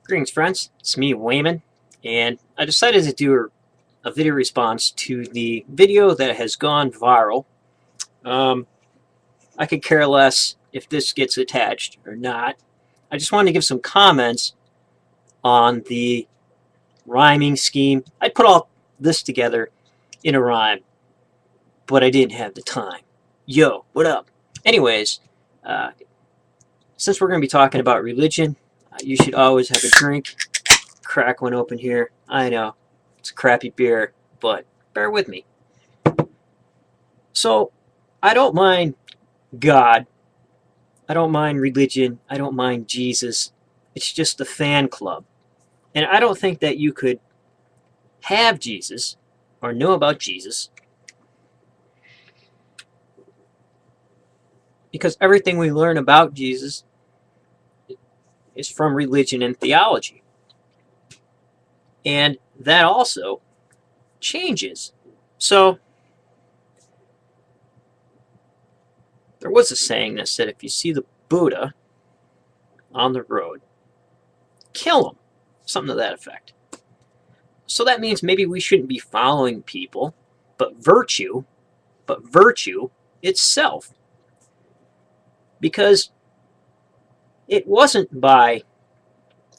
Greetings, friends. It's me, Wayman, and I decided to do a video response to the video that has gone viral. I could care less if this gets attached or not. I just wanted to give some comments on the rhyming scheme. I put all this together in a rhyme, but I didn't have the time. Yo, what up? Anyways, since we're going to be talking about religion, you should always have a drink. Crack one open here. I know, it's a crappy beer, but bear with me. So, I don't mind God. I don't mind religion. I don't mind Jesus. It's just a fan club. And I don't think that you could have Jesus or know about Jesus because everything we learn about Jesus is from religion and theology. And that also changes. So, there was a saying that said if you see the Buddha on the road, kill him. Something to that effect. So that means maybe we shouldn't be following people, but virtue itself. Because it wasn't by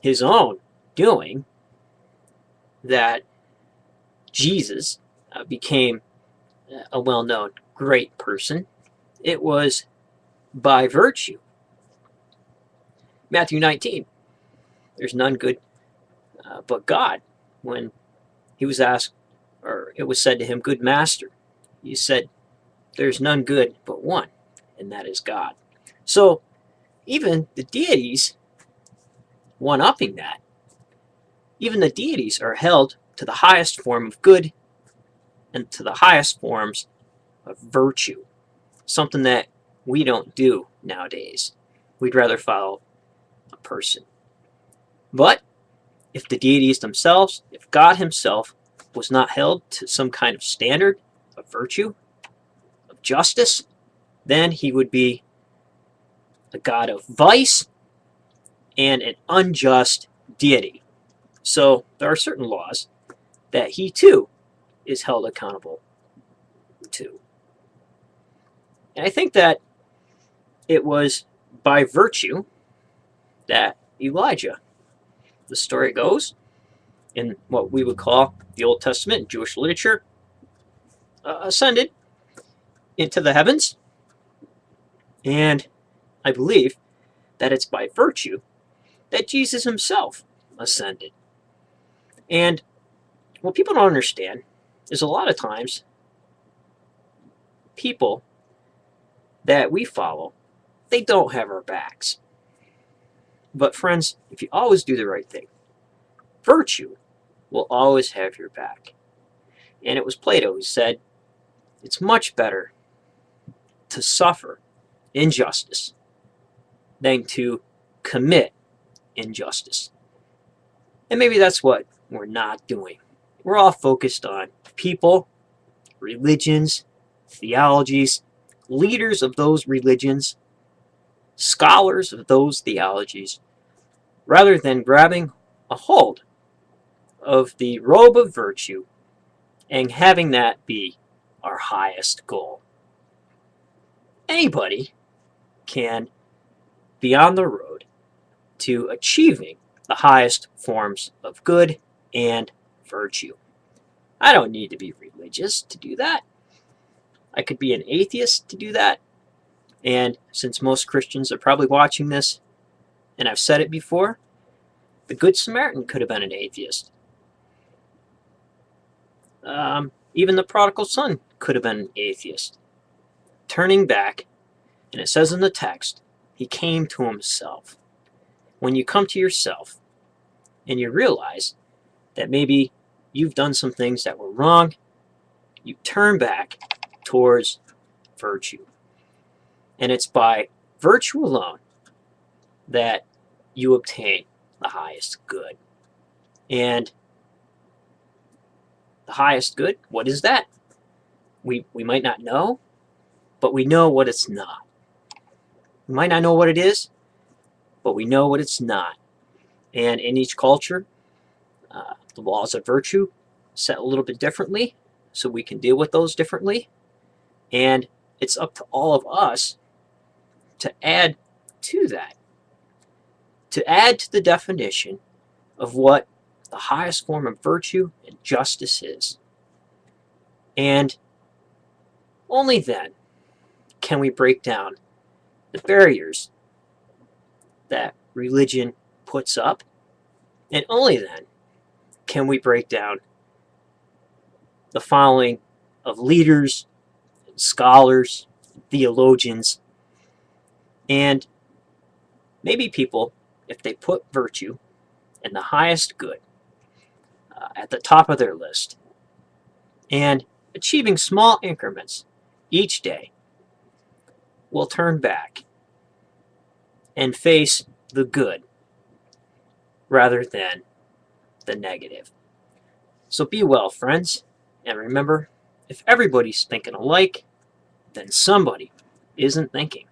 his own doing that Jesus became a well-known great person. It was by virtue. Matthew 19, there's none good but God. When he was asked, or it was said to him, good master, he said, there's none good but one, and that is God. So even the deities, one-upping that, even the deities are held to the highest form of good and to the highest forms of virtue. Something that we don't do nowadays. We'd rather follow a person. But if the deities themselves, if God himself was not held to some kind of standard of virtue, of justice, then he would be a god of vice and an unjust deity. So there are certain laws that he too is held accountable to. And I think that it was by virtue that Elijah, the story goes, in what we would call the Old Testament Jewish literature, ascended into the heavens. And I believe that it's by virtue that Jesus himself ascended. And what people don't understand is a lot of times people that we follow, they don't have our backs. But friends, if you always do the right thing, virtue will always have your back. And it was Plato who said, it's much better to suffer injustice than to commit injustice. And maybe that's what we're not doing. We're all focused on people, religions, theologies, leaders of those religions, scholars of those theologies, rather than grabbing a hold of the robe of virtue and having that be our highest goal. Anybody can be on the road to achieving the highest forms of good and virtue. I don't need to be religious to do that. I could be an atheist to do that. And since most Christians are probably watching this, and I've said it before, the Good Samaritan could have been an atheist. Even the prodigal son could have been an atheist. Turning back, and it says in the text, he came to himself. When you come to yourself and you realize that maybe you've done some things that were wrong, you turn back towards virtue. And it's by virtue alone that you obtain the highest good. And the highest good, what is that? We might not know, but we know what it's not. We might not know what it is, but we know what it's not. And in each culture, the laws of virtue set a little bit differently, so we can deal with those differently. And it's up to all of us to add to that, to add to the definition of what the highest form of virtue and justice is. And only then can we break down the barriers that religion puts up, and only then can we break down the following of leaders, scholars, theologians, and maybe people, if they put virtue and the highest good at the top of their list, and achieving small increments each day, will turn back and face the good rather than the negative. So be well, friends, and remember, if everybody's thinking alike, then somebody isn't thinking.